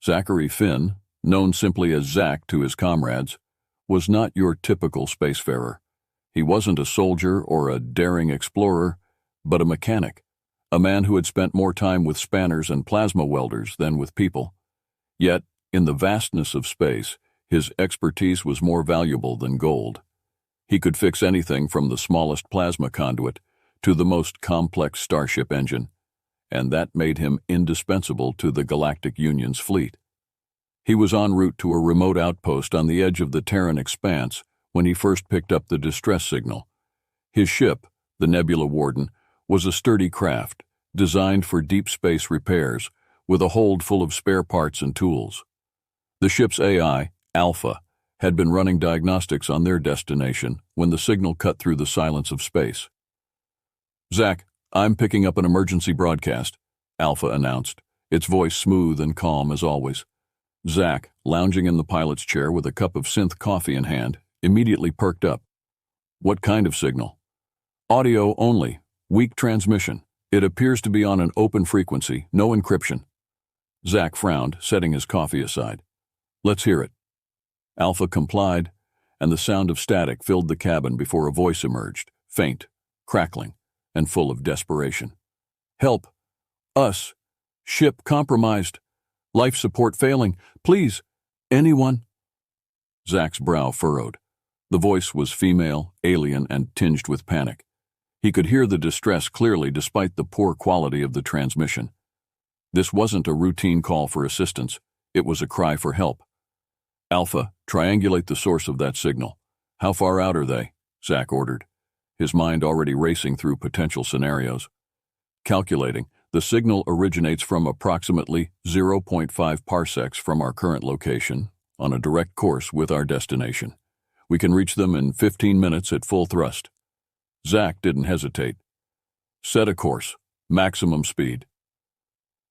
Zachary Finn, known simply as Zach to his comrades, was not your typical spacefarer. He wasn't a soldier or a daring explorer, but a mechanic, a man who had spent more time with spanners and plasma welders than with people. Yet, in the vastness of space, his expertise was more valuable than gold. He could fix anything from the smallest plasma conduit to the most complex starship engine, and that made him indispensable to the Galactic Union's fleet. He was en route to a remote outpost on the edge of the Terran expanse when he first picked up the distress signal. His ship, the Nebula Warden, was a sturdy craft, designed for deep space repairs, with a hold full of spare parts and tools. The ship's AI, Alpha, had been running diagnostics on their destination when the signal cut through the silence of space. "Zach, I'm picking up an emergency broadcast," Alpha announced, its voice smooth and calm as always. Zach, lounging in the pilot's chair with a cup of synth coffee in hand, immediately perked up. "What kind of signal?" "Audio only. Weak transmission. It appears to be on an open frequency, no encryption." Zach frowned, setting his coffee aside. "Let's hear it." Alpha complied, and the sound of static filled the cabin before a voice emerged, faint, crackling, and full of desperation. "Help! Us! Ship compromised! Life support failing! Please! Anyone!" Zach's brow furrowed. The voice was female, alien, and tinged with panic. He could hear the distress clearly despite the poor quality of the transmission. This wasn't a routine call for assistance. It was a cry for help. "Alpha, triangulate the source of that signal. How far out are they?" Zach ordered, his mind already racing through potential scenarios. Calculating, the signal originates from approximately 0.5 parsecs from our current location, on a direct course with our destination. We can reach them in 15 minutes at full thrust. Zach didn't hesitate. "Set a course. Maximum speed."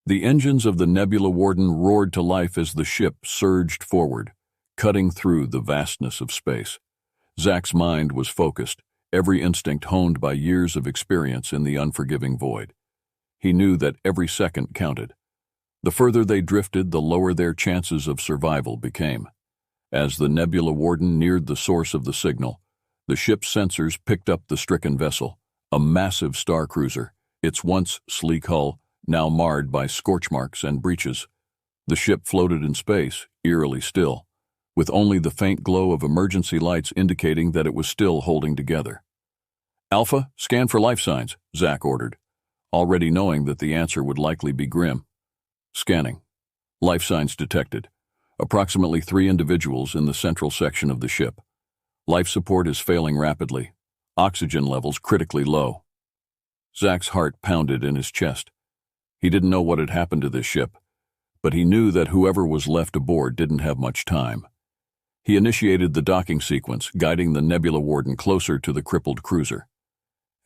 The engines of the Nebula Warden roared to life as the ship surged forward, cutting through the vastness of space. Zach's mind was focused, every instinct honed by years of experience in the unforgiving void. He knew that every second counted. The further they drifted, the lower their chances of survival became. As the Nebula Warden neared the source of the signal, the ship's sensors picked up the stricken vessel, a massive star cruiser, its once sleek hull now marred by scorch marks and breaches. The ship floated in space, eerily still, with only the faint glow of emergency lights indicating that it was still holding together. "Alpha, scan for life signs," Zach ordered, already knowing that the answer would likely be grim. Scanning. Life signs detected. Approximately 3 individuals in the central section of the ship. Life support is failing rapidly. Oxygen levels critically low. Zach's heart pounded in his chest. He didn't know what had happened to this ship, but he knew that whoever was left aboard didn't have much time. He initiated the docking sequence, guiding the Nebula Warden closer to the crippled cruiser.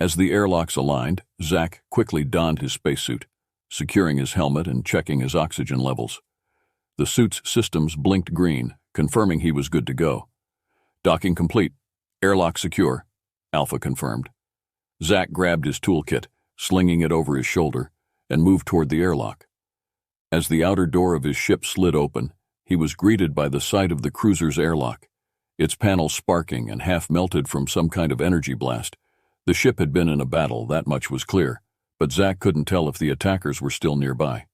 As the airlocks aligned, Zach quickly donned his spacesuit, securing his helmet and checking his oxygen levels. The suit's systems blinked green, confirming he was good to go. "Docking complete. Airlock secure," Alpha confirmed. Zach grabbed his toolkit, slinging it over his shoulder, and moved toward the airlock. As the outer door of his ship slid open, he was greeted by the sight of the cruiser's airlock, its panels sparking and half melted from some kind of energy blast. The ship had been in a battle, that much was clear, but Zach couldn't tell if the attackers were still nearby.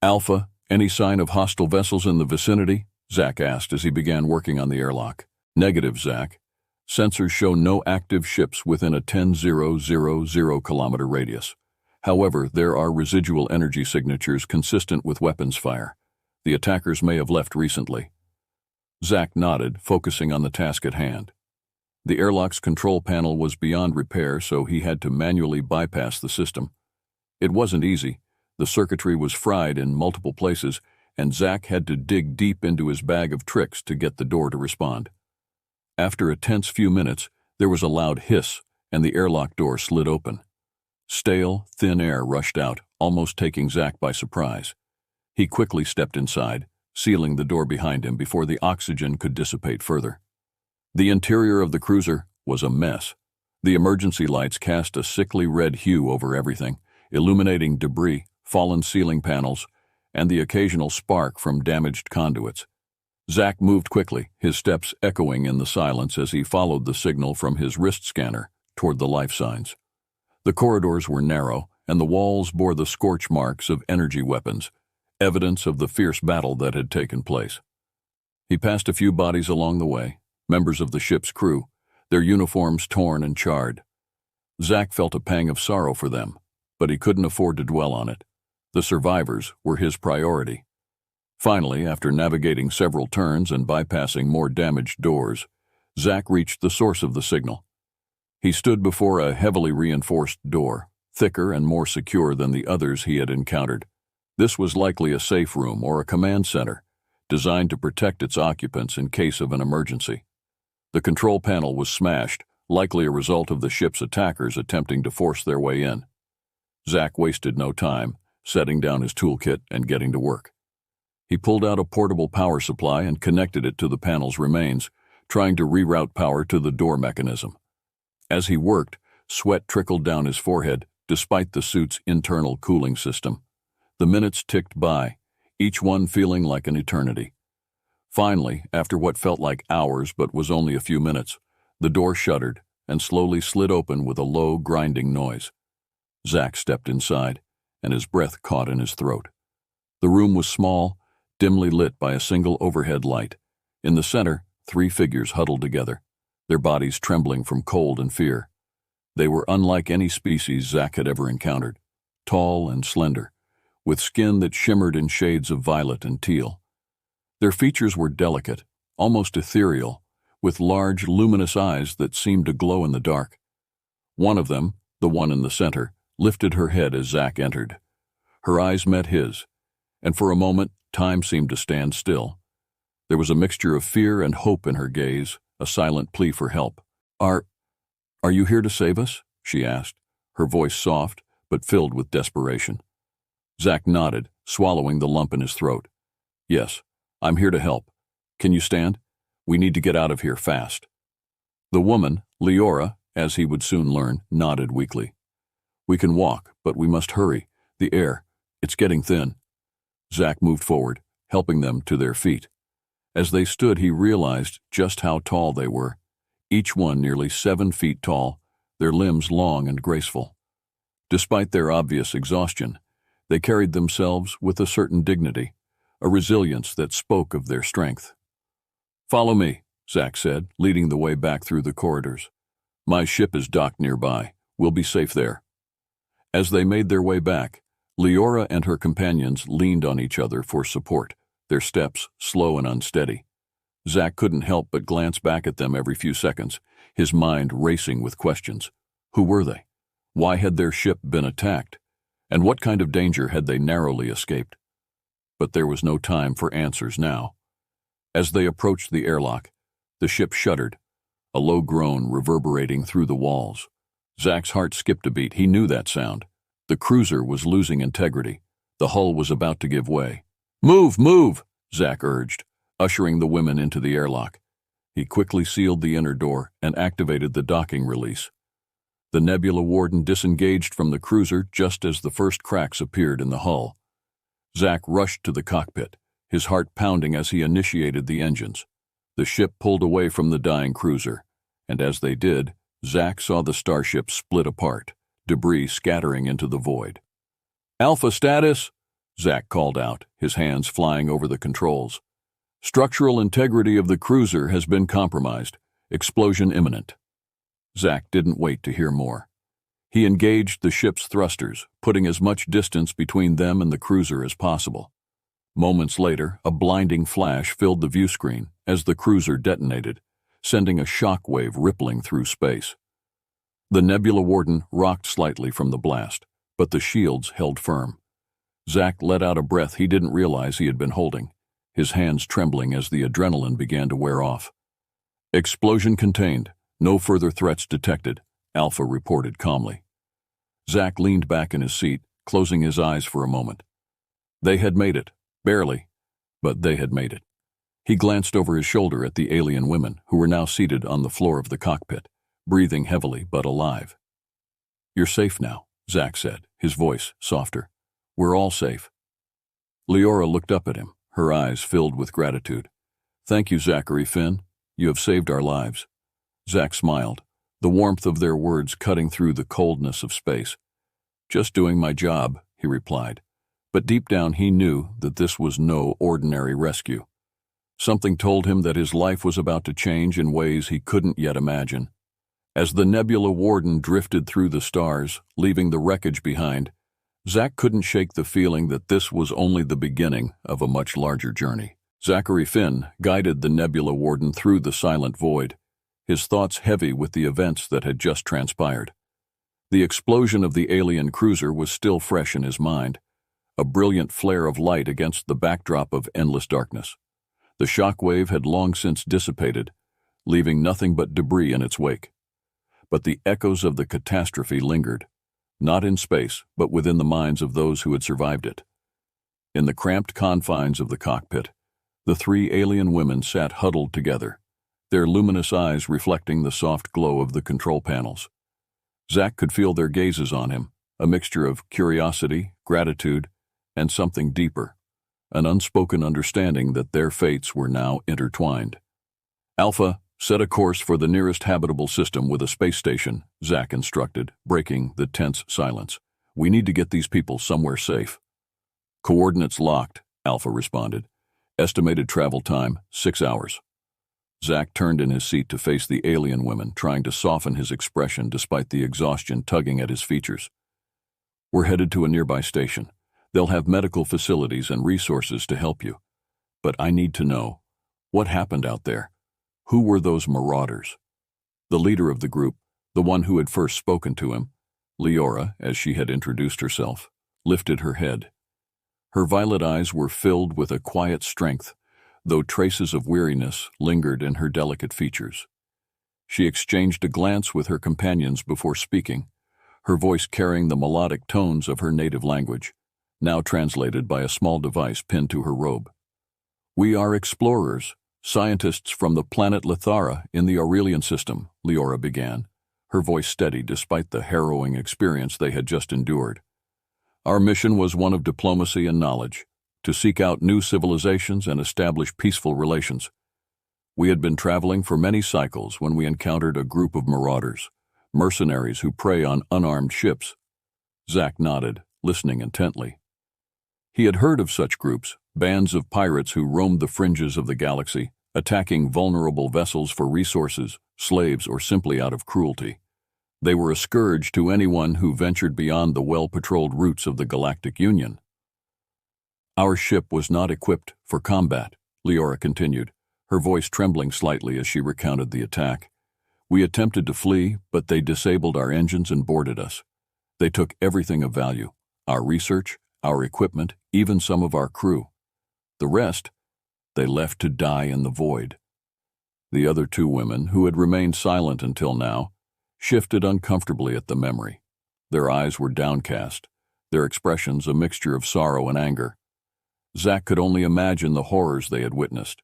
"Alpha, any sign of hostile vessels in the vicinity?" Zach asked as he began working on the airlock. "Negative, Zach. Sensors show no active ships within a 10,000 kilometer radius. However, there are residual energy signatures consistent with weapons fire. The attackers may have left recently." Zach nodded, focusing on the task at hand. The airlock's control panel was beyond repair, so he had to manually bypass the system. It wasn't easy. The circuitry was fried in multiple places, and Zach had to dig deep into his bag of tricks to get the door to respond. After a tense few minutes, there was a loud hiss, and the airlock door slid open. Stale, thin air rushed out, almost taking Zach by surprise. He quickly stepped inside, sealing the door behind him before the oxygen could dissipate further. The interior of the cruiser was a mess. The emergency lights cast a sickly red hue over everything, illuminating debris, fallen ceiling panels, and the occasional spark from damaged conduits. Zack moved quickly, his steps echoing in the silence as he followed the signal from his wrist scanner toward the life signs. The corridors were narrow, and the walls bore the scorch marks of energy weapons, evidence of the fierce battle that had taken place. He passed a few bodies along the way, members of the ship's crew, their uniforms torn and charred. Zack felt a pang of sorrow for them, but he couldn't afford to dwell on it. The survivors were his priority. Finally, after navigating several turns and bypassing more damaged doors, Zack reached the source of the signal. He stood before a heavily reinforced door, thicker and more secure than the others he had encountered. This was likely a safe room or a command center, designed to protect its occupants in case of an emergency. The control panel was smashed, likely a result of the ship's attackers attempting to force their way in. Zack wasted no time, setting down his toolkit and getting to work. He pulled out a portable power supply and connected it to the panel's remains, trying to reroute power to the door mechanism. As he worked, sweat trickled down his forehead, despite the suit's internal cooling system. The minutes ticked by, each one feeling like an eternity. Finally, after what felt like hours but was only a few minutes, the door shuddered and slowly slid open with a low, grinding noise. Zack stepped inside, and his breath caught in his throat. The room was small, dimly lit by a single overhead light. In the center, 3 figures huddled together, their bodies trembling from cold and fear. They were unlike any species Zack had ever encountered, tall and slender, with skin that shimmered in shades of violet and teal. Their features were delicate, almost ethereal, with large, luminous eyes that seemed to glow in the dark. One of them, the one in the center, lifted her head as Zack entered. Her eyes met his, and for a moment, time seemed to stand still. There was a mixture of fear and hope in her gaze, a silent plea for help. Are you here to save us?" she asked, her voice soft but filled with desperation. Zack nodded, swallowing the lump in his throat. "Yes, I'm here to help. Can you stand? We need to get out of here fast." The woman, Leora, as he would soon learn, nodded weakly. "We can walk, but we must hurry. The air, it's getting thin." Zack moved forward, helping them to their feet. As they stood, he realized just how tall they were, each one nearly 7 feet tall, their limbs long and graceful. Despite their obvious exhaustion, they carried themselves with a certain dignity, a resilience that spoke of their strength. "Follow me," Zack said, leading the way back through the corridors. "My ship is docked nearby. We'll be safe there." As they made their way back, Leora and her companions leaned on each other for support, their steps slow and unsteady. Zack couldn't help but glance back at them every few seconds, his mind racing with questions. Who were they? Why had their ship been attacked? And what kind of danger had they narrowly escaped? But there was no time for answers now. As they approached the airlock, the ship shuddered, a low groan reverberating through the walls. Zack's heart skipped a beat. He knew that sound. The cruiser was losing integrity. The hull was about to give way. "Move, move!" Zack urged, ushering the women into the airlock. He quickly sealed the inner door and activated the docking release. The Nebula Warden disengaged from the cruiser just as the first cracks appeared in the hull. Zack rushed to the cockpit, his heart pounding as he initiated the engines. The ship pulled away from the dying cruiser, and as they did, Zack saw the starship split apart, debris scattering into the void. "Alpha status!" Zack called out, his hands flying over the controls. "Structural integrity of the cruiser has been compromised. Explosion imminent." Zack didn't wait to hear more. He engaged the ship's thrusters, putting as much distance between them and the cruiser as possible. Moments later, a blinding flash filled the view screen as the cruiser detonated, sending a shock wave rippling through space. The Nebula Warden rocked slightly from the blast, but the shields held firm. Zack let out a breath he didn't realize he had been holding, his hands trembling as the adrenaline began to wear off. "Explosion contained. No further threats detected," Alpha reported calmly. Zack leaned back in his seat, closing his eyes for a moment. They had made it. Barely, but they had made it. He glanced over his shoulder at the alien women, who were now seated on the floor of the cockpit, breathing heavily but alive. "You're safe now," Zack said, his voice softer. "We're all safe." Leora looked up at him, her eyes filled with gratitude. "Thank you, Zachary Finn. You have saved our lives." Zach smiled, the warmth of their words cutting through the coldness of space. "Just doing my job," he replied. But deep down he knew that this was no ordinary rescue. Something told him that his life was about to change in ways he couldn't yet imagine. As the Nebula Warden drifted through the stars, leaving the wreckage behind, Zach couldn't shake the feeling that this was only the beginning of a much larger journey. Zachary Finn guided the Nebula Warden through the silent void, his thoughts heavy with the events that had just transpired. The explosion of the alien cruiser was still fresh in his mind, a brilliant flare of light against the backdrop of endless darkness. The shockwave had long since dissipated, leaving nothing but debris in its wake. But the echoes of the catastrophe lingered, not in space, but within the minds of those who had survived it. In the cramped confines of the cockpit, the three alien women sat huddled together, their luminous eyes reflecting the soft glow of the control panels. Zach could feel their gazes on him, a mixture of curiosity, gratitude, and something deeper, an unspoken understanding that their fates were now intertwined. "Alpha, set a course for the nearest habitable system with a space station," Zach instructed, breaking the tense silence. "We need to get these people somewhere safe." "Coordinates locked," Alpha responded. "Estimated travel time, 6 hours." Zach turned in his seat to face the alien women, trying to soften his expression despite the exhaustion tugging at his features. "We're headed to a nearby station. They'll have medical facilities and resources to help you. But I need to know, what happened out there? Who were those marauders?" The leader of the group, the one who had first spoken to him, Leora, as she had introduced herself, lifted her head. Her violet eyes were filled with a quiet strength, though traces of weariness lingered in her delicate features. She exchanged a glance with her companions before speaking, her voice carrying the melodic tones of her native language, now translated by a small device pinned to her robe. "We are explorers, scientists from the planet Lithara in the Aurelian system," Leora began, her voice steady despite the harrowing experience they had just endured. "Our mission was one of diplomacy and knowledge, to seek out new civilizations and establish peaceful relations. We had been traveling for many cycles when we encountered a group of marauders, mercenaries who prey on unarmed ships." Zach nodded, listening intently. He had heard of such groups, bands of pirates who roamed the fringes of the galaxy, attacking vulnerable vessels for resources, slaves, or simply out of cruelty. They were a scourge to anyone who ventured beyond the well-patrolled routes of the Galactic Union. "Our ship was not equipped for combat," Leora continued, her voice trembling slightly as she recounted the attack. "We attempted to flee, but they disabled our engines and boarded us. They took everything of value, our research, our equipment, even some of our crew. The rest, they left to die in the void." The other two women, who had remained silent until now, shifted uncomfortably at the memory. Their eyes were downcast, their expressions a mixture of sorrow and anger. Zach could only imagine the horrors they had witnessed,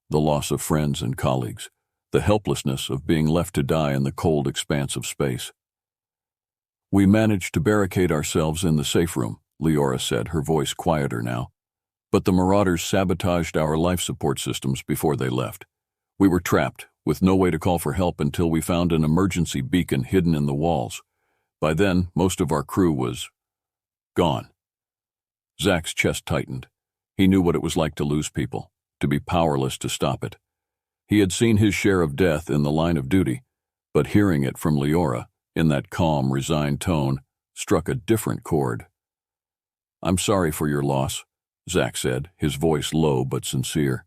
the loss of friends and colleagues, the helplessness of being left to die in the cold expanse of space. "We managed to barricade ourselves in the safe room," Leora said, her voice quieter now. "But the marauders sabotaged our life support systems before they left. We were trapped, with no way to call for help until we found an emergency beacon hidden in the walls. By then, most of our crew was gone." Zach's chest tightened. He knew what it was like to lose people, to be powerless to stop it. He had seen his share of death in the line of duty, but hearing it from Leora, in that calm, resigned tone, struck a different chord. "I'm sorry for your loss," Zach said, his voice low but sincere.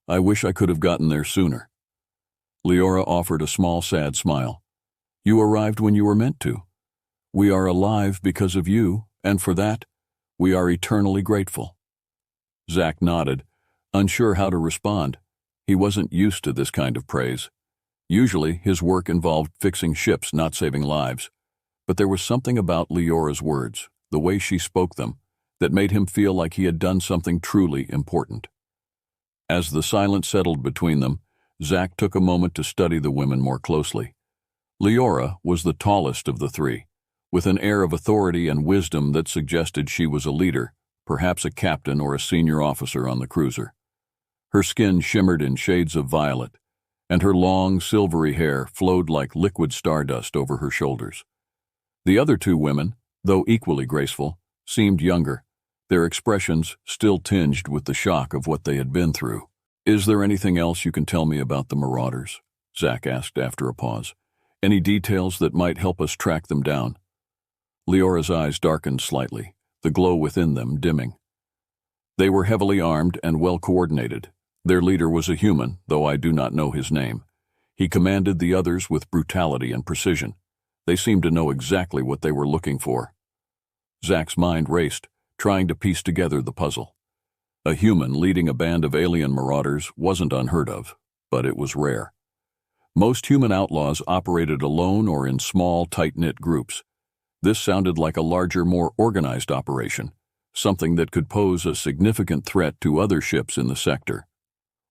"I wish I could have gotten there sooner." Leora offered a small, sad smile. "You arrived when you were meant to. We are alive because of you, and for that, we are eternally grateful." Zach nodded, unsure how to respond. He wasn't used to this kind of praise. Usually, his work involved fixing ships, not saving lives. But there was something about Leora's words, the way she spoke them, that made him feel like he had done something truly important. As the silence settled between them, Zach took a moment to study the women more closely. Leora was the tallest of the three, with an air of authority and wisdom that suggested she was a leader, perhaps a captain or a senior officer on the cruiser. Her skin shimmered in shades of violet, and her long, silvery hair flowed like liquid stardust over her shoulders. The other two women, though equally graceful, seemed younger, their expressions still tinged with the shock of what they had been through. "Is there anything else you can tell me about the marauders?" Zack asked after a pause. "Any details that might help us track them down?" Leora's eyes darkened slightly, the glow within them dimming. They were heavily armed and well coordinated. Their leader was a human, though I do not know his name. He commanded the others with brutality and precision. They seemed to know exactly what they were looking for. Zack's mind raced, trying to piece together the puzzle. A human leading a band of alien marauders wasn't unheard of, but it was rare. Most human outlaws operated alone or in small, tight-knit groups. This sounded like a larger, more organized operation, something that could pose a significant threat to other ships in the sector.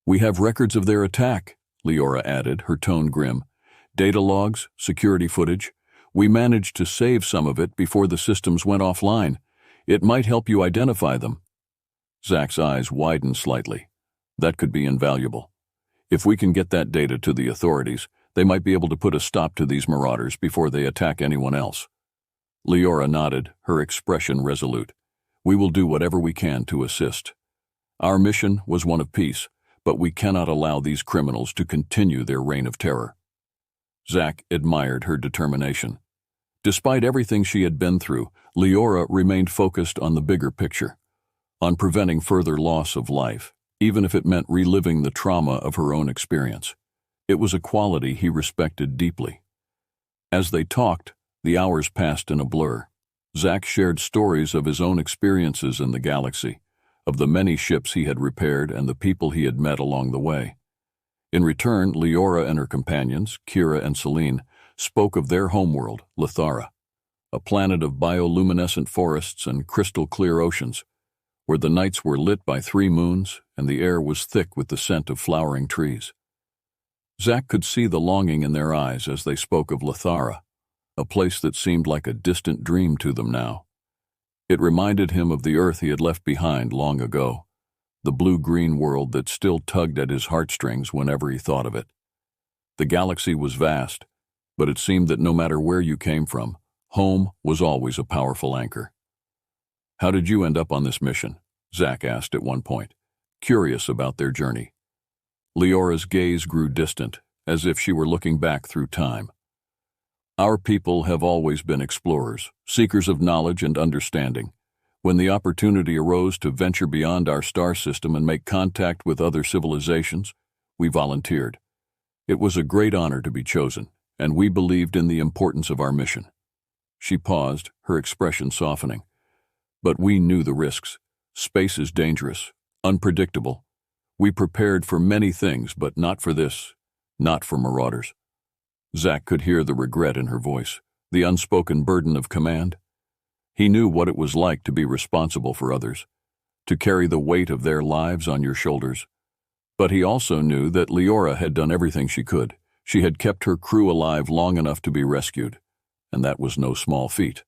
"We have records of their attack," Leora added, her tone grim. "Data logs, security footage. We managed to save some of it before the systems went offline. It might help you identify them." Zack's eyes widened slightly. That could be invaluable. If we can get that data to the authorities, they might be able to put a stop to these marauders before they attack anyone else. Leora nodded, her expression resolute. "We will do whatever we can to assist. Our mission was one of peace, but we cannot allow these criminals to continue their reign of terror." Zack admired her determination. Despite everything she had been through, Leora remained focused on the bigger picture, on preventing further loss of life, even if it meant reliving the trauma of her own experience. It was a quality he respected deeply. As they talked, the hours passed in a blur. Zack shared stories of his own experiences in the galaxy, of the many ships he had repaired and the people he had met along the way. In return, Leora and her companions, Kira and Celine, spoke of their homeworld, Lithara, a planet of bioluminescent forests and crystal-clear oceans, where the nights were lit by 3 moons and the air was thick with the scent of flowering trees. Zack could see the longing in their eyes as they spoke of Lithara, a place that seemed like a distant dream to them now. It reminded him of the Earth he had left behind long ago, the blue-green world that still tugged at his heartstrings whenever he thought of it. The galaxy was vast, but it seemed that no matter where you came from, home was always a powerful anchor. "How did you end up on this mission?" Zack asked at one point, curious about their journey. Leora's gaze grew distant, as if she were looking back through time. "Our people have always been explorers, seekers of knowledge and understanding. When the opportunity arose to venture beyond our star system and make contact with other civilizations, we volunteered. It was a great honor to be chosen, and we believed in the importance of our mission." She paused, her expression softening. "But we knew the risks. Space is dangerous, unpredictable. We prepared for many things, but not for this, not for marauders." Zack could hear the regret in her voice, the unspoken burden of command. He knew what it was like to be responsible for others, to carry the weight of their lives on your shoulders. But he also knew that Leora had done everything she could. She had kept her crew alive long enough to be rescued, and that was no small feat.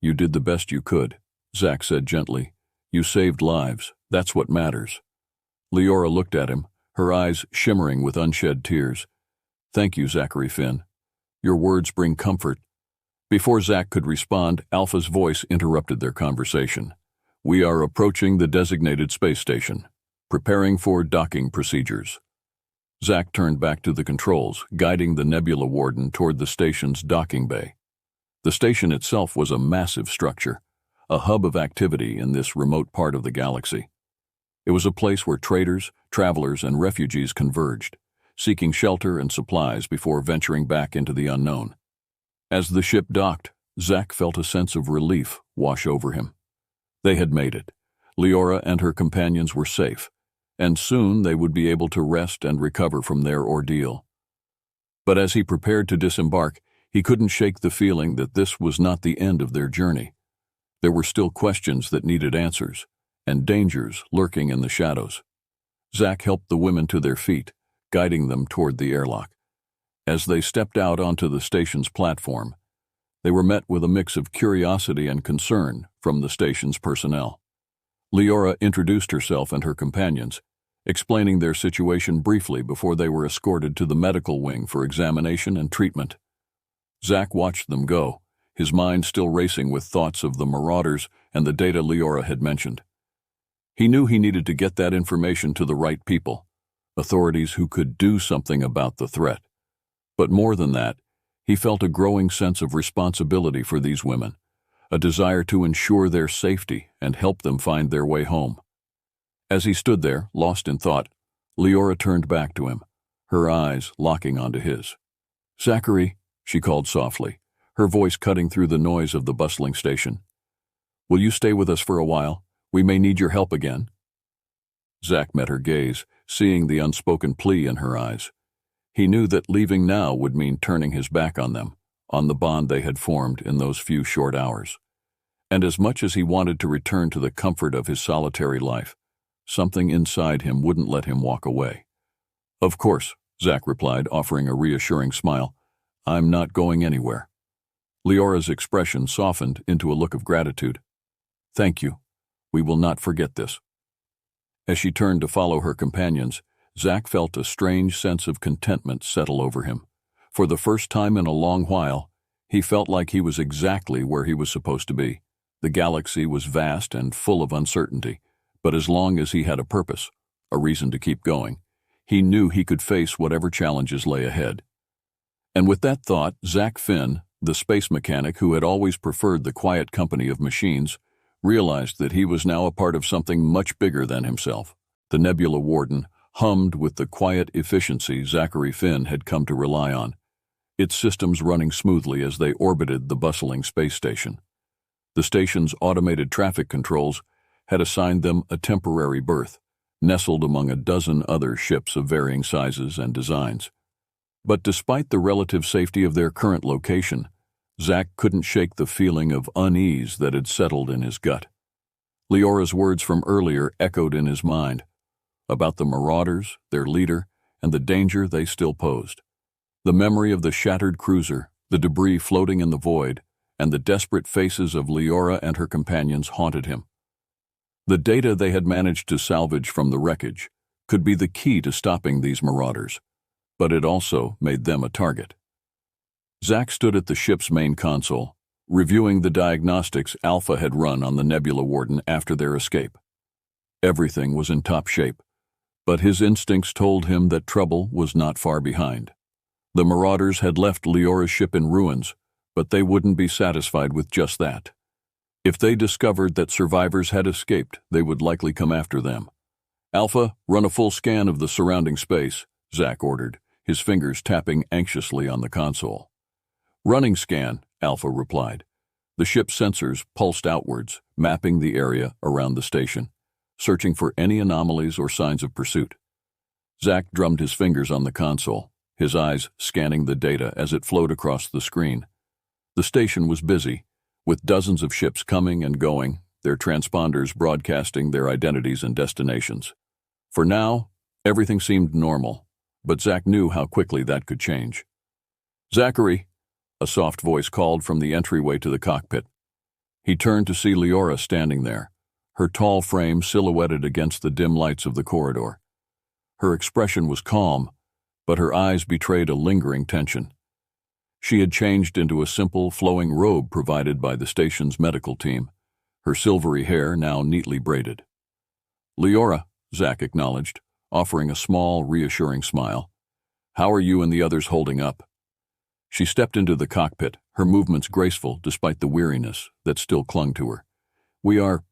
"You did the best you could," Zack said gently. "You saved lives. That's what matters." Leora looked at him, her eyes shimmering with unshed tears. "Thank you, Zachary Finn. Your words bring comfort." Before Zack could respond, Alpha's voice interrupted their conversation. "We are approaching the designated space station, preparing for docking procedures." Zack turned back to the controls, guiding the Nebula Warden toward the station's docking bay. The station itself was a massive structure, a hub of activity in this remote part of the galaxy. It was a place where traders, travelers, and refugees converged, seeking shelter and supplies before venturing back into the unknown. As the ship docked, Zack felt a sense of relief wash over him. They had made it. Leora and her companions were safe, and soon they would be able to rest and recover from their ordeal. But as he prepared to disembark, he couldn't shake the feeling that this was not the end of their journey. There were still questions that needed answers, and dangers lurking in the shadows. Zack helped the women to their feet, guiding them toward the airlock. As they stepped out onto the station's platform, they were met with a mix of curiosity and concern from the station's personnel. Leora introduced herself and her companions, explaining their situation briefly before they were escorted to the medical wing for examination and treatment. Zack watched them go, his mind still racing with thoughts of the marauders and the data Leora had mentioned. He knew he needed to get that information to the right people, authorities who could do something about the threat. But more than that, he felt a growing sense of responsibility for these women, a desire to ensure their safety and help them find their way home. As he stood there, lost in thought, Leora turned back to him, her eyes locking onto his. "Zachary," she called softly, her voice cutting through the noise of the bustling station. "Will you stay with us for a while? We may need your help again." Zack met her gaze, seeing the unspoken plea in her eyes. He knew that leaving now would mean turning his back on them, on the bond they had formed in those few short hours. And as much as he wanted to return to the comfort of his solitary life, something inside him wouldn't let him walk away. "Of course," Zack replied, offering a reassuring smile. "I'm not going anywhere." Leora's expression softened into a look of gratitude. "Thank you. We will not forget this." As she turned to follow her companions, Zack felt a strange sense of contentment settle over him. For the first time in a long while, he felt like he was exactly where he was supposed to be. The galaxy was vast and full of uncertainty, but as long as he had a purpose, a reason to keep going, he knew he could face whatever challenges lay ahead. And with that thought, Zack Finn, the space mechanic who had always preferred the quiet company of machines, realized that he was now a part of something much bigger than himself. The Nebula Warden hummed with the quiet efficiency Zachary Finn had come to rely on, its systems running smoothly as they orbited the bustling space station. The station's automated traffic controls had assigned them a temporary berth, nestled among a dozen other ships of varying sizes and designs. But despite the relative safety of their current location, Zack couldn't shake the feeling of unease that had settled in his gut. Leora's words from earlier echoed in his mind, about the marauders, their leader, and the danger they still posed. The memory of the shattered cruiser, the debris floating in the void, and the desperate faces of Leora and her companions haunted him. The data they had managed to salvage from the wreckage could be the key to stopping these marauders, but it also made them a target. Zack stood at the ship's main console, reviewing the diagnostics Alpha had run on the Nebula Warden after their escape. Everything was in top shape, but his instincts told him that trouble was not far behind. The marauders had left Leora's ship in ruins, but they wouldn't be satisfied with just that. If they discovered that survivors had escaped, they would likely come after them. "Alpha, run a full scan of the surrounding space," Zack ordered, his fingers tapping anxiously on the console. "Running scan," Alpha replied. The ship's sensors pulsed outwards, mapping the area around the station, searching for any anomalies or signs of pursuit. Zack drummed his fingers on the console, his eyes scanning the data as it flowed across the screen. The station was busy, with dozens of ships coming and going, their transponders broadcasting their identities and destinations. For now, everything seemed normal, but Zack knew how quickly that could change. "Zachary," a soft voice called from the entryway to the cockpit. He turned to see Leora standing there, her tall frame silhouetted against the dim lights of the corridor. Her expression was calm, but her eyes betrayed a lingering tension. She had changed into a simple, flowing robe provided by the station's medical team, her silvery hair now neatly braided. "Leora," Zack acknowledged, offering a small, reassuring smile. "How are you and the others holding up?" She stepped into the cockpit, her movements graceful despite the weariness that still clung to her. "We are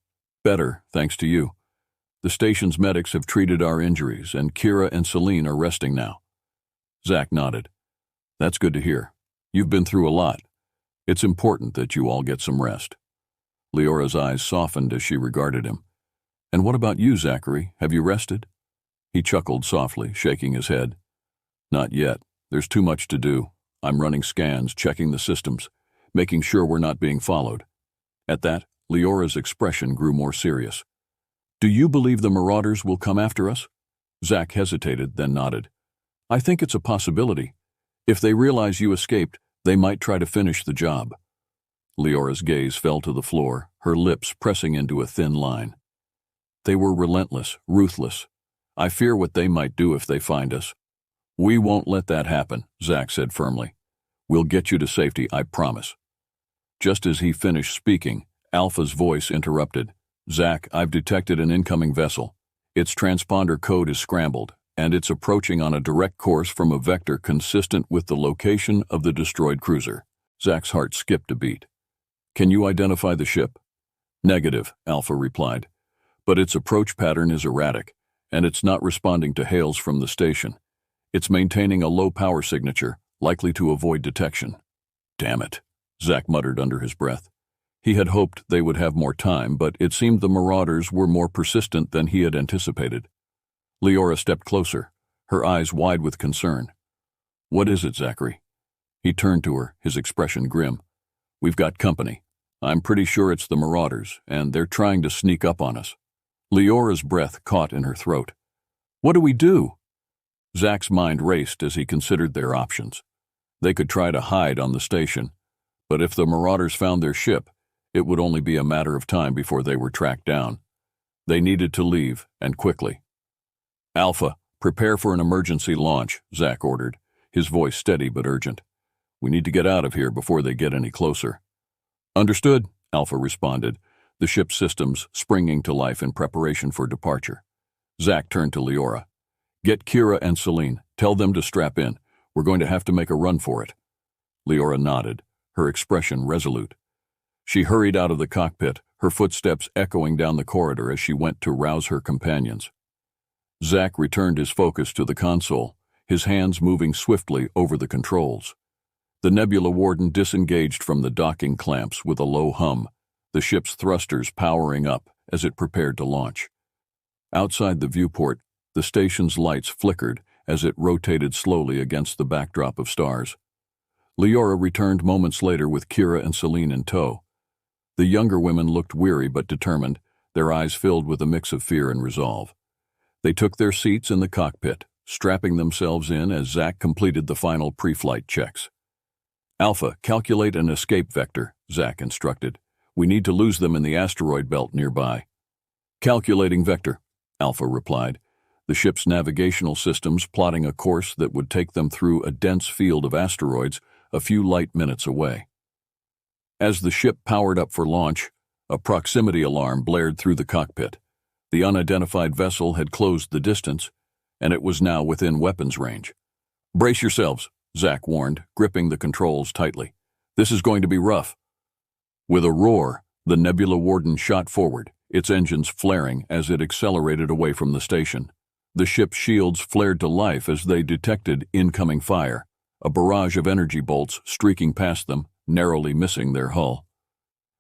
better, thanks to you. The station's medics have treated our injuries, and Kira and Celine are resting now." Zack nodded. "That's good to hear. You've been through a lot. It's important that you all get some rest." Leora's eyes softened as she regarded him. "And what about you, Zachary? Have you rested?" He chuckled softly, shaking his head. "Not yet. There's too much to do. I'm running scans, checking the systems, making sure we're not being followed." At that, Leora's expression grew more serious. "Do you believe the marauders will come after us?" Zack hesitated, then nodded. "I think it's a possibility. If they realize you escaped, they might try to finish the job." Leora's gaze fell to the floor, her lips pressing into a thin line. They were relentless, ruthless. I fear what they might do if they find us. We won't let that happen, Zack said firmly. We'll get you to safety, I promise. Just as he finished speaking, Alpha's voice interrupted. Zack, I've detected an incoming vessel. Its transponder code is scrambled, and it's approaching on a direct course from a vector consistent with the location of the destroyed cruiser. Zack's heart skipped a beat. Can you identify the ship? Negative, Alpha replied. But its approach pattern is erratic, and it's not responding to hails from the station. It's maintaining a low power signature, likely to avoid detection. Damn it, Zack muttered under his breath. He had hoped they would have more time, but it seemed the marauders were more persistent than he had anticipated. Leora stepped closer, her eyes wide with concern. What is it, Zachary? He turned to her, his expression grim. We've got company. I'm pretty sure it's the marauders, and they're trying to sneak up on us. Leora's breath caught in her throat. What do we do? Zack's mind raced as he considered their options. They could try to hide on the station, but if the marauders found their ship, it would only be a matter of time before they were tracked down. They needed to leave, and quickly. Alpha, prepare for an emergency launch, Zack ordered, his voice steady but urgent. We need to get out of here before they get any closer. Understood, Alpha responded, the ship's systems springing to life in preparation for departure. Zack turned to Leora. Get Kira and Celine. Tell them to strap in. We're going to have to make a run for it. Leora nodded, her expression resolute. She hurried out of the cockpit, her footsteps echoing down the corridor as she went to rouse her companions. Zack returned his focus to the console, his hands moving swiftly over the controls. The Nebula Warden disengaged from the docking clamps with a low hum, the ship's thrusters powering up as it prepared to launch. Outside the viewport, the station's lights flickered as it rotated slowly against the backdrop of stars. Leora returned moments later with Kira and Celine in tow. The younger women looked weary but determined, their eyes filled with a mix of fear and resolve. They took their seats in the cockpit, strapping themselves in as Zack completed the final pre-flight checks. Alpha, calculate an escape vector, Zack instructed. We need to lose them in the asteroid belt nearby. Calculating vector, Alpha replied, the ship's navigational systems plotting a course that would take them through a dense field of asteroids a few light minutes away. As the ship powered up for launch, a proximity alarm blared through the cockpit. The unidentified vessel had closed the distance, and it was now within weapons range. Brace yourselves, Zack warned, gripping the controls tightly. This is going to be rough. With a roar, the Nebula Warden shot forward, its engines flaring as it accelerated away from the station. The ship's shields flared to life as they detected incoming fire, a barrage of energy bolts streaking past them, narrowly missing their hull.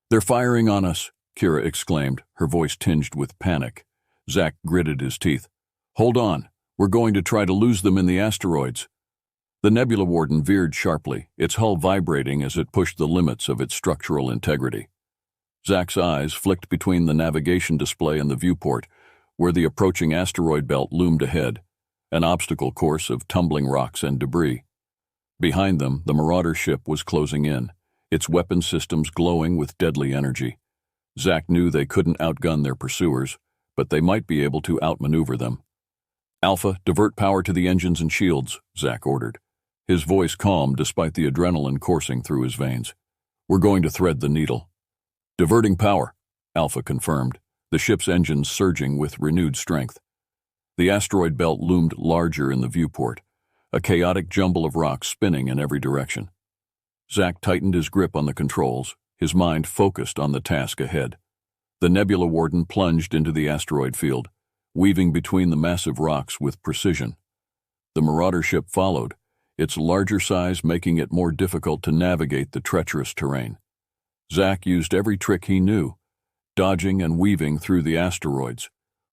They're firing on us, Kira exclaimed, her voice tinged with panic. Zack gritted his teeth. Hold on, we're going to try to lose them in the asteroids. The Nebula Warden veered sharply, its hull vibrating as it pushed the limits of its structural integrity. Zack's eyes flicked between the navigation display and the viewport, where the approaching asteroid belt loomed ahead, an obstacle course of tumbling rocks and debris. Behind them, the Marauder ship was closing in, its weapon systems glowing with deadly energy. Zack knew they couldn't outgun their pursuers, but they might be able to outmaneuver them. Alpha, divert power to the engines and shields, Zack ordered, his voice calm despite the adrenaline coursing through his veins. We're going to thread the needle. Diverting power, Alpha confirmed, the ship's engines surging with renewed strength. The asteroid belt loomed larger in the viewport, a chaotic jumble of rocks spinning in every direction. Zack tightened his grip on the controls, his mind focused on the task ahead. The Nebula Warden plunged into the asteroid field, weaving between the massive rocks with precision. The Marauder ship followed, its larger size making it more difficult to navigate the treacherous terrain. Zack used every trick he knew, dodging and weaving through the asteroids,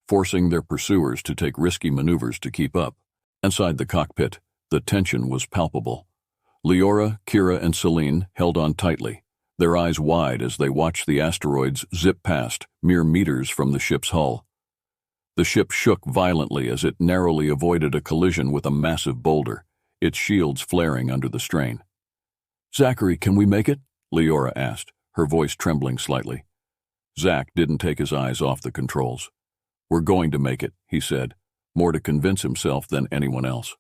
forcing their pursuers to take risky maneuvers to keep up. Inside the cockpit, the tension was palpable. Leora, Kira, and Celine held on tightly, their eyes wide as they watched the asteroids zip past, mere meters from the ship's hull. The ship shook violently as it narrowly avoided a collision with a massive boulder, its shields flaring under the strain. Zachary, can we make it? Leora asked, her voice trembling slightly. Zack didn't take his eyes off the controls. "We're going to make it," he said, more to convince himself than anyone else.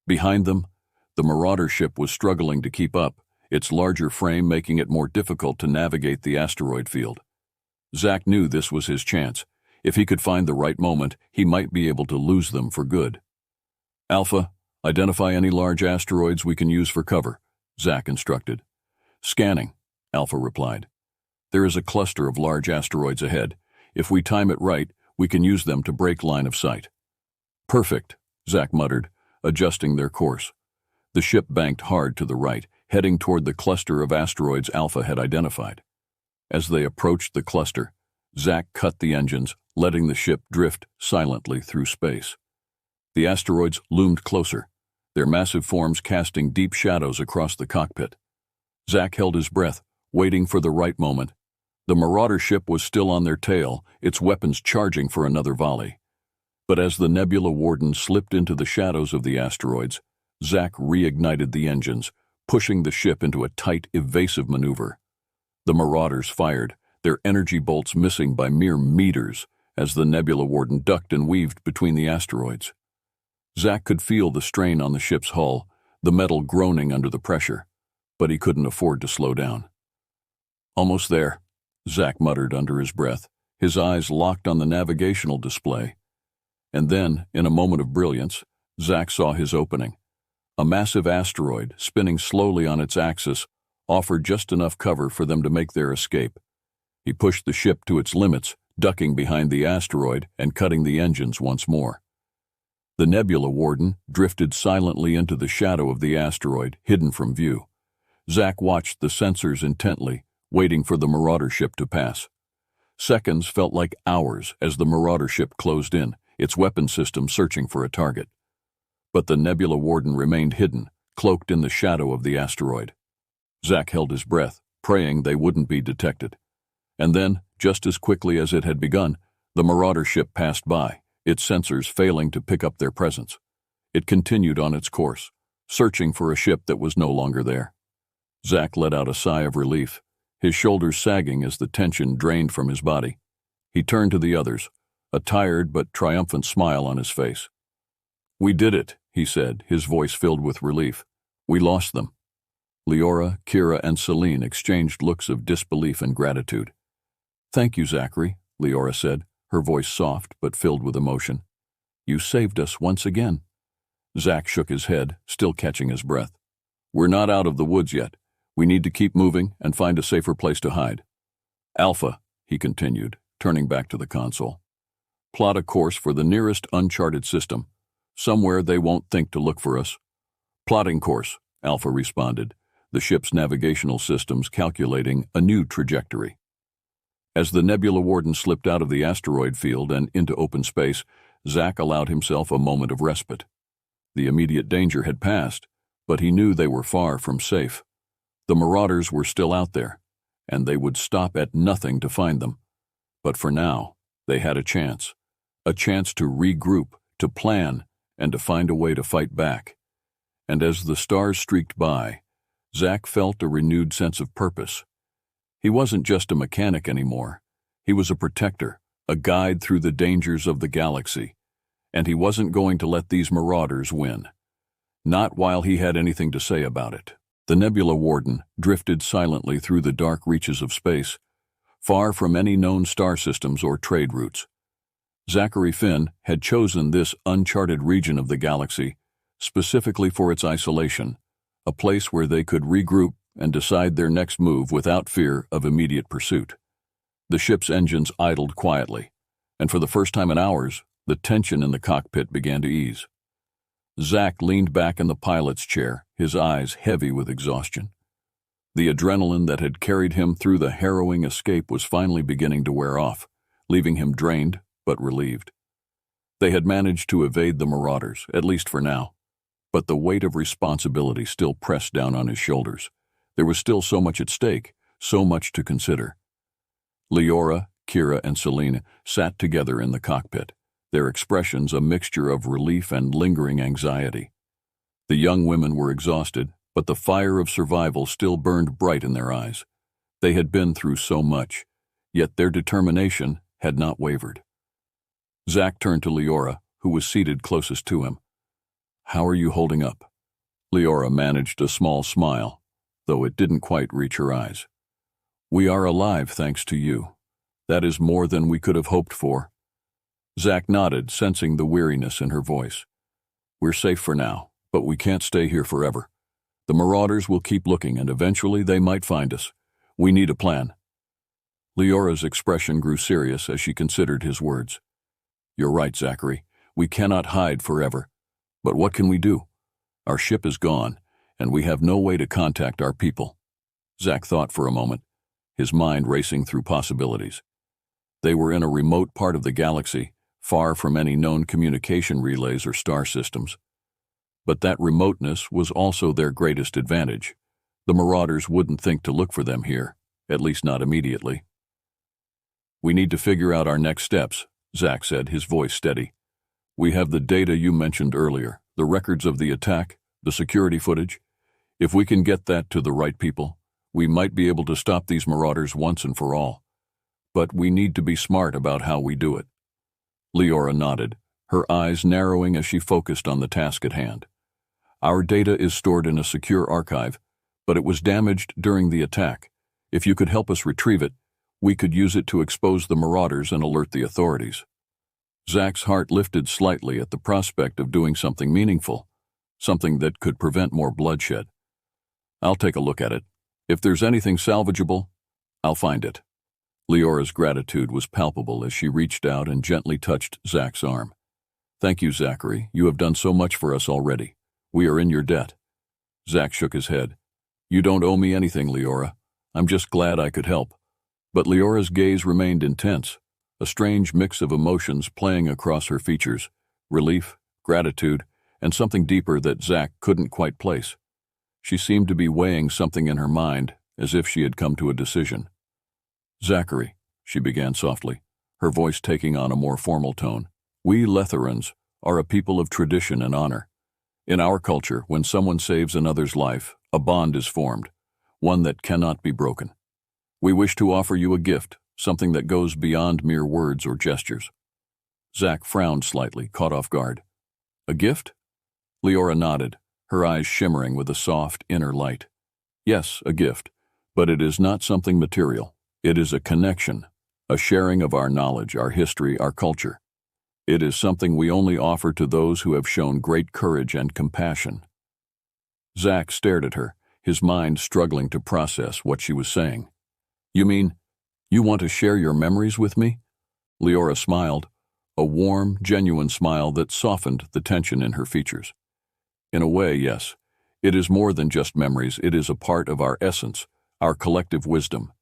Behind them, the Marauder ship was struggling to keep up, its larger frame making it more difficult to navigate the asteroid field. Zack knew this was his chance. If he could find the right moment, he might be able to lose them for good. "Alpha, identify any large asteroids we can use for cover," Zack instructed. "Scanning," Alpha replied. "There is a cluster of large asteroids ahead. If we time it right, we can use them to break line of sight." "Perfect," Zack muttered, adjusting their course. The ship banked hard to the right, heading toward the cluster of asteroids Alpha had identified. As they approached the cluster, Zack cut the engines, letting the ship drift silently through space. The asteroids loomed closer, their massive forms casting deep shadows across the cockpit. Zack held his breath, waiting for the right moment. The Marauder ship was still on their tail, its weapons charging for another volley. But as the Nebula Warden slipped into the shadows of the asteroids, Zack reignited the engines, pushing the ship into a tight, evasive maneuver. The Marauders fired, their energy bolts missing by mere meters as the Nebula Warden ducked and weaved between the asteroids. Zack could feel the strain on the ship's hull, the metal groaning under the pressure, but he couldn't afford to slow down. "Almost there," Zack muttered under his breath, his eyes locked on the navigational display. And then, in a moment of brilliance, Zack saw his opening. A massive asteroid, spinning slowly on its axis, offered just enough cover for them to make their escape. He pushed the ship to its limits, ducking behind the asteroid and cutting the engines once more. The Nebula Warden drifted silently into the shadow of the asteroid, hidden from view. Zack watched the sensors intently, waiting for the Marauder ship to pass. Seconds felt like hours as the Marauder ship closed in, its weapon system searching for a target. But the Nebula Warden remained hidden, cloaked in the shadow of the asteroid. Zack held his breath, praying they wouldn't be detected. And then, just as quickly as it had begun, the Marauder ship passed by, its sensors failing to pick up their presence. It continued on its course, searching for a ship that was no longer there. Zack let out a sigh of relief, his shoulders sagging as the tension drained from his body. He turned to the others, a tired but triumphant smile on his face. "We did it," he said, his voice filled with relief. "We lost them." Leora, Kira, and Celine exchanged looks of disbelief and gratitude. "Thank you, Zachary," Leora said, her voice soft but filled with emotion. "You saved us once again." Zack shook his head, still catching his breath. "We're not out of the woods yet. We need to keep moving and find a safer place to hide. Alpha," he continued, turning back to the console. "Plot a course for the nearest uncharted system, somewhere they won't think to look for us." "Plotting course," Alpha responded, the ship's navigational systems calculating a new trajectory. As the Nebula Warden slipped out of the asteroid field and into open space, Zack allowed himself a moment of respite. The immediate danger had passed, but he knew they were far from safe. The Marauders were still out there, and they would stop at nothing to find them. But for now, they had a chance to regroup, to plan, and to find a way to fight back. And as the stars streaked by, Zack felt a renewed sense of purpose. He wasn't just a mechanic anymore. He was a protector, a guide through the dangers of the galaxy. And he wasn't going to let these Marauders win. Not while he had anything to say about it. The Nebula Warden drifted silently through the dark reaches of space, far from any known star systems or trade routes. Zachary Finn had chosen this uncharted region of the galaxy specifically for its isolation, a place where they could regroup and decide their next move without fear of immediate pursuit. The ship's engines idled quietly, and for the first time in hours, the tension in the cockpit began to ease. Zack leaned back in the pilot's chair, his eyes heavy with exhaustion. The adrenaline that had carried him through the harrowing escape was finally beginning to wear off, leaving him drained but relieved. They had managed to evade the Marauders, at least for now, but the weight of responsibility still pressed down on his shoulders. There was still so much at stake, so much to consider. Leora, Kira, and Celine sat together in the cockpit, their expressions a mixture of relief and lingering anxiety. The young women were exhausted, but the fire of survival still burned bright in their eyes. They had been through so much, yet their determination had not wavered. Zack turned to Leora, who was seated closest to him. "How are you holding up?" Leora managed a small smile, though it didn't quite reach her eyes. "We are alive thanks to you. That is more than we could have hoped for." Zack nodded, sensing the weariness in her voice. "We're safe for now, but we can't stay here forever. The marauders will keep looking, and eventually they might find us. We need a plan." Leora's expression grew serious as she considered his words. "You're right, Zachary. We cannot hide forever. But what can we do? Our ship is gone, and we have no way to contact our people." Zack thought for a moment, his mind racing through possibilities. They were in a remote part of the galaxy, far from any known communication relays or star systems. But that remoteness was also their greatest advantage. The marauders wouldn't think to look for them here, at least not immediately. "We need to figure out our next steps," Zack said, his voice steady. "We have the data you mentioned earlier, the records of the attack, the security footage. If we can get that to the right people, we might be able to stop these marauders once and for all. But we need to be smart about how we do it." Leora nodded, her eyes narrowing as she focused on the task at hand. "Our data is stored in a secure archive, but it was damaged during the attack. If you could help us retrieve it, we could use it to expose the marauders and alert the authorities." Zack's heart lifted slightly at the prospect of doing something meaningful, something that could prevent more bloodshed. "I'll take a look at it. If there's anything salvageable, I'll find it." Leora's gratitude was palpable as she reached out and gently touched Zack's arm. "Thank you, Zachary. You have done so much for us already. We are in your debt." Zack shook his head. "You don't owe me anything, Leora. I'm just glad I could help." But Leora's gaze remained intense, a strange mix of emotions playing across her features: relief, gratitude, and something deeper that Zack couldn't quite place. She seemed to be weighing something in her mind, as if she had come to a decision. "Zachary," she began softly, her voice taking on a more formal tone, "we Letherans are a people of tradition and honor. In our culture, when someone saves another's life, a bond is formed, one that cannot be broken. We wish to offer you a gift, something that goes beyond mere words or gestures." Zack frowned slightly, caught off guard. "A gift?" Leora nodded, her eyes shimmering with a soft inner light. "Yes, a gift, but it is not something material. It is a connection, a sharing of our knowledge, our history, our culture. It is something we only offer to those who have shown great courage and compassion." Zack stared at her, his mind struggling to process what she was saying. "You mean, you want to share your memories with me?" Leora smiled, a warm, genuine smile that softened the tension in her features. "In a way, yes. It is more than just memories. It is a part of our essence, our collective wisdom.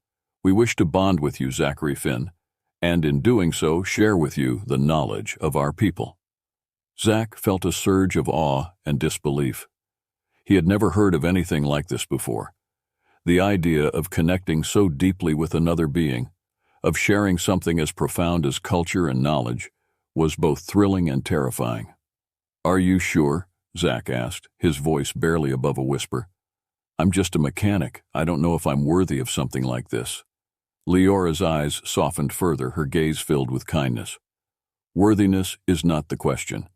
We wish to bond with you, Zachary Finn, and in doing so, share with you the knowledge of our people." Zack felt a surge of awe and disbelief. He had never heard of anything like this before. The idea of connecting so deeply with another being, of sharing something as profound as culture and knowledge, was both thrilling and terrifying. "Are you sure?" Zack asked, his voice barely above a whisper. "I'm just a mechanic. I don't know if I'm worthy of something like this." Leora's eyes softened further, her gaze filled with kindness. "Worthiness is not the question.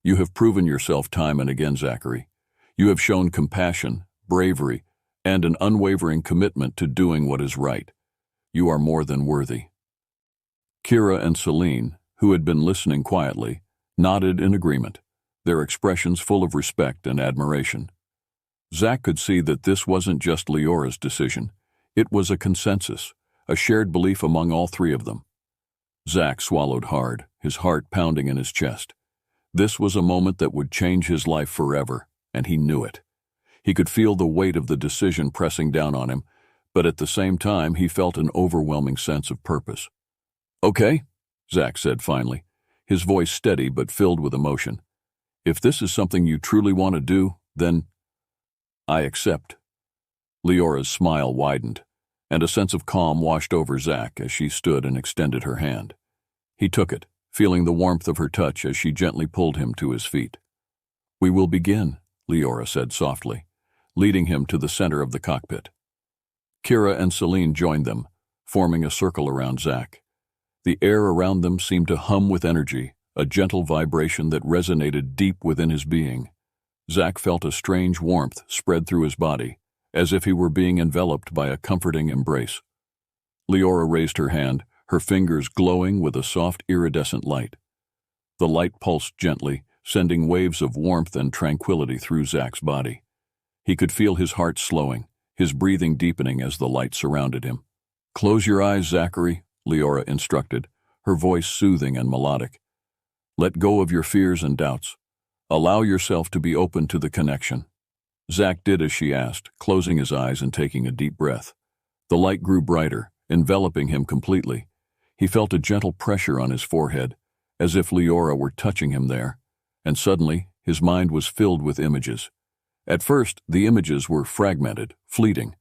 You have proven yourself time and again, Zachary. You have shown compassion, bravery, and an unwavering commitment to doing what is right. You are more than worthy." Kira and Celine, who had been listening quietly, nodded in agreement, their expressions full of respect and admiration. Zack could see that this wasn't just Leora's decision. It was a consensus, a shared belief among all three of them. Zack swallowed hard, his heart pounding in his chest. This was a moment that would change his life forever, and he knew it. He could feel the weight of the decision pressing down on him, but at the same time he felt an overwhelming sense of purpose. "Okay," Zack said finally, his voice steady but filled with emotion. "If this is something you truly want to do, then I accept." Leora's smile widened, and a sense of calm washed over Zack as she stood and extended her hand. He took it, feeling the warmth of her touch as she gently pulled him to his feet. "We will begin," Leora said softly, leading him to the center of the cockpit. Kira and Celine joined them, forming a circle around Zack. The air around them seemed to hum with energy, a gentle vibration that resonated deep within his being. Zack felt a strange warmth spread through his body, as if he were being enveloped by a comforting embrace. Leora raised her hand, her fingers glowing with a soft iridescent light. The light pulsed gently, sending waves of warmth and tranquility through Zack's body. He could feel his heart slowing, his breathing deepening as the light surrounded him. "Close your eyes, Zachary," Leora instructed, her voice soothing and melodic. "Let go of your fears and doubts. Allow yourself to be open to the connection." Zack did as she asked, closing his eyes and taking a deep breath. The light grew brighter, enveloping him completely. He felt a gentle pressure on his forehead, as if Leora were touching him there, and suddenly his mind was filled with images. At first, the images were fragmented, fleeting,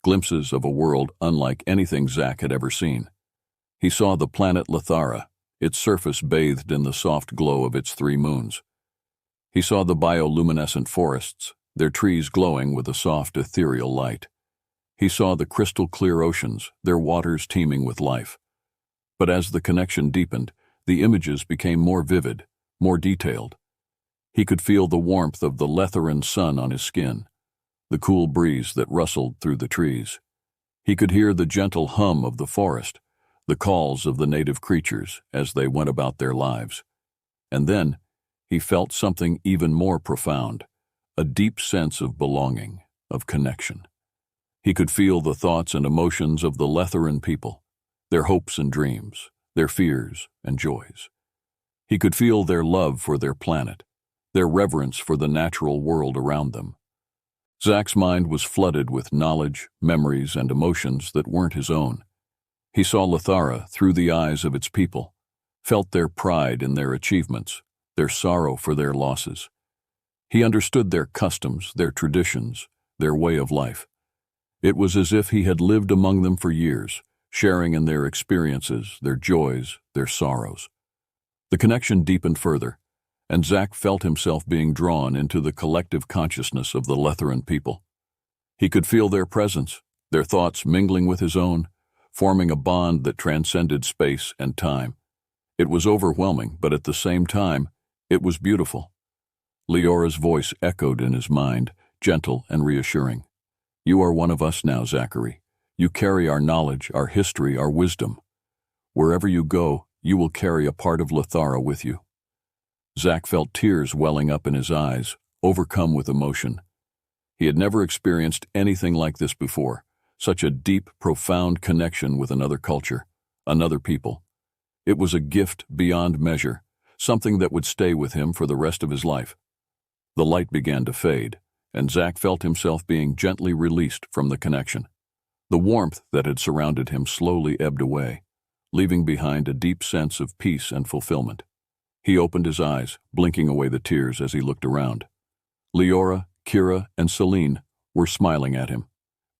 glimpses of a world unlike anything Zack had ever seen. He saw the planet Lithara, its surface bathed in the soft glow of its 3 moons. He saw the bioluminescent forests, their trees glowing with a soft, ethereal light. He saw the crystal-clear oceans, their waters teeming with life. But as the connection deepened, the images became more vivid, more detailed. He could feel the warmth of the Letharan sun on his skin, the cool breeze that rustled through the trees. He could hear the gentle hum of the forest, the calls of the native creatures as they went about their lives. And then, he felt something even more profound, a deep sense of belonging, of connection. He could feel the thoughts and emotions of the Letharan people, their hopes and dreams, their fears and joys. He could feel their love for their planet, their reverence for the natural world around them. Zack's mind was flooded with knowledge, memories, and emotions that weren't his own. He saw Lithara through the eyes of its people, felt their pride in their achievements, their sorrow for their losses. He understood their customs, their traditions, their way of life. It was as if he had lived among them for years, sharing in their experiences, their joys, their sorrows. The connection deepened further, and Zack felt himself being drawn into the collective consciousness of the Letharan people. He could feel their presence, their thoughts mingling with his own, forming a bond that transcended space and time. It was overwhelming, but at the same time, it was beautiful. Leora's voice echoed in his mind, gentle and reassuring. "You are one of us now, Zachary. You carry our knowledge, our history, our wisdom. Wherever you go, you will carry a part of Lithara with you." Zack felt tears welling up in his eyes, overcome with emotion. He had never experienced anything like this before, such a deep, profound connection with another culture, another people. It was a gift beyond measure, something that would stay with him for the rest of his life. The light began to fade, and Zack felt himself being gently released from the connection. The warmth that had surrounded him slowly ebbed away, leaving behind a deep sense of peace and fulfillment. He opened his eyes, blinking away the tears as he looked around. Leora, Kira, and Celine were smiling at him,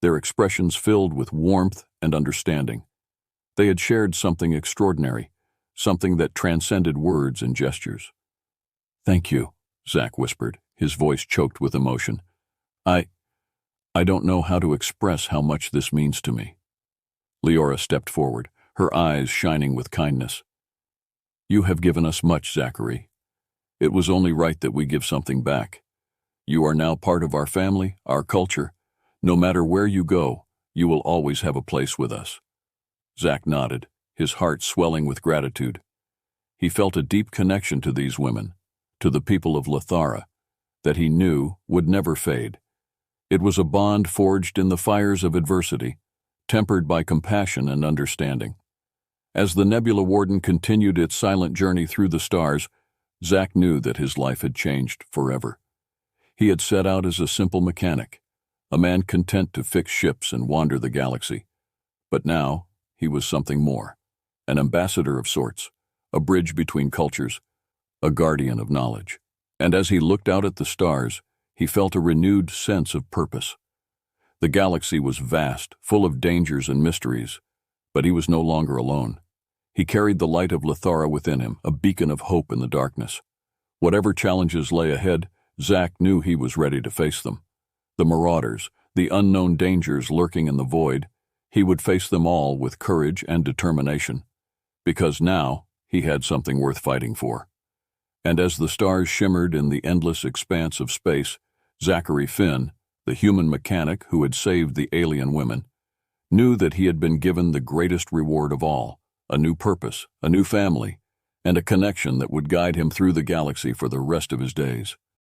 their expressions filled with warmth and understanding. They had shared something extraordinary, something that transcended words and gestures. "Thank you," Zack whispered, his voice choked with emotion. I don't know how to express how much this means to me." Leora stepped forward, her eyes shining with kindness. "You have given us much, Zachary. It was only right that we give something back. You are now part of our family, our culture. No matter where you go, you will always have a place with us." Zack nodded, his heart swelling with gratitude. He felt a deep connection to these women, to the people of Lithara, that he knew would never fade. It was a bond forged in the fires of adversity, tempered by compassion and understanding. As the Nebula Warden continued its silent journey through the stars, Zack knew that his life had changed forever. He had set out as a simple mechanic, a man content to fix ships and wander the galaxy. But now, he was something more, an ambassador of sorts, a bridge between cultures, a guardian of knowledge. And as he looked out at the stars, he felt a renewed sense of purpose. The galaxy was vast, full of dangers and mysteries, but he was no longer alone. He carried the light of Lithara within him, a beacon of hope in the darkness. Whatever challenges lay ahead, Zack knew he was ready to face them. The marauders, the unknown dangers lurking in the void, he would face them all with courage and determination. because now he had something worth fighting for. And as the stars shimmered in the endless expanse of space, Zachary Finn, the human mechanic who had saved the alien women, knew that he had been given the greatest reward of all, a new purpose, a new family, and a connection that would guide him through the galaxy for the rest of his days.